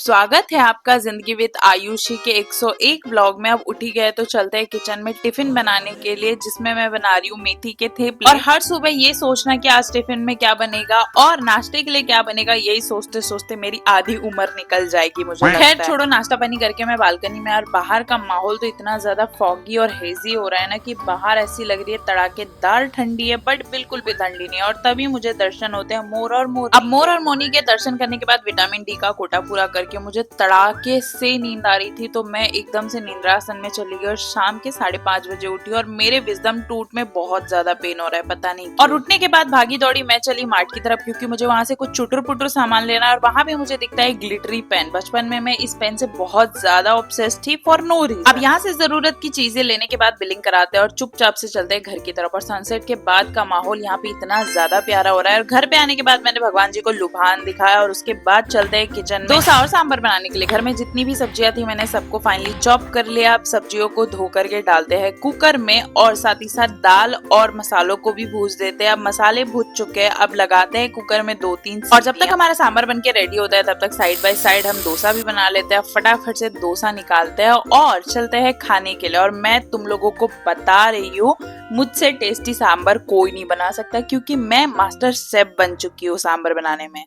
स्वागत है आपका जिंदगी विद आयुषी के 101 व्लॉग में। अब उठी गए तो चलते हैं किचन में टिफिन बनाने के लिए, जिसमें मैं बना रही हूँ मेथी के थेपले। और हर सुबह ये सोचना कि आज टिफिन में क्या बनेगा और नाश्ते के लिए क्या बनेगा, यही सोचते सोचते मेरी आधी उम्र निकल जाएगी मुझे लगता है। खैर छोड़ो, नाश्ता पानी करके मैं बालकनी में, और बाहर का माहौल तो इतना ज्यादा फॉगी और हेजी हो रहा है ना कि बाहर ऐसी लग रही है तड़ाकेदार ठंडी है, बट बिल्कुल भी ठंडी नहीं है। और तभी मुझे दर्शन होते हैं मोर और मोर। अब मोर और मोनी के दर्शन करने के बाद विटामिन डी का कोटा पूरा करके मुझे तड़ाके से नींद आ रही थी, तो मैं एकदम से निद्रासन में चली गई और शाम के 5:30 बजे उठी। और मेरे विजडम टूथ में बहुत ज्यादा पेन हो रहा है, पता नहीं। और उठने के बाद भागी दौड़ी मैं चली मार्ट की तरफ, क्योंकि मुझे वहां से कुछ चुटर पुटर सामान लेना है। और वहां भी मुझे दिखता है ग्लिटरी पेन। बचपन में मैं इस पेन से बहुत ज्यादा ऑब्सेस्ड थी फॉर नो रीजन। अब यहाँ से जरूरत की चीजें लेने के बाद बिलिंग कराते हैं और चुपचाप से चलते हैं घर की तरफ। और सनसेट के बाद का माहौल यहाँ पे इतना ज्यादा प्यारा हो रहा है। और घर पे आने के बाद मैंने भगवान जी को लुभान दिखाया, और उसके बाद चलते हैं किचन में डोसा और सांभर बनाने के लिए। घर में जितनी भी सब्जियां थी मैंने सबको फाइनली चॉप कर लिया। अब सब्जियों को धो करके डालते हैं कुकर में, और साथ ही साथ दाल और मसालों को भी भूज देते हैं। अब मसाले भूज चुके हैं, अब लगाते हैं कुकर में 2-3 और जब तक हमारा सांभर बन के रेडी होता है तब तक साइड बाय साइड हम डोसा भी बना लेते हैं। फटाफट से डोसा निकालते हैं और चलते हैं खाने के लिए। और मैं तुम लोगों को बता रही हूँ, मुझसे टेस्टी सांभर कोई नहीं बना सकता, क्योंकि मैं मास्टर शेफ बन चुकी हूँ सांभर बनाने में।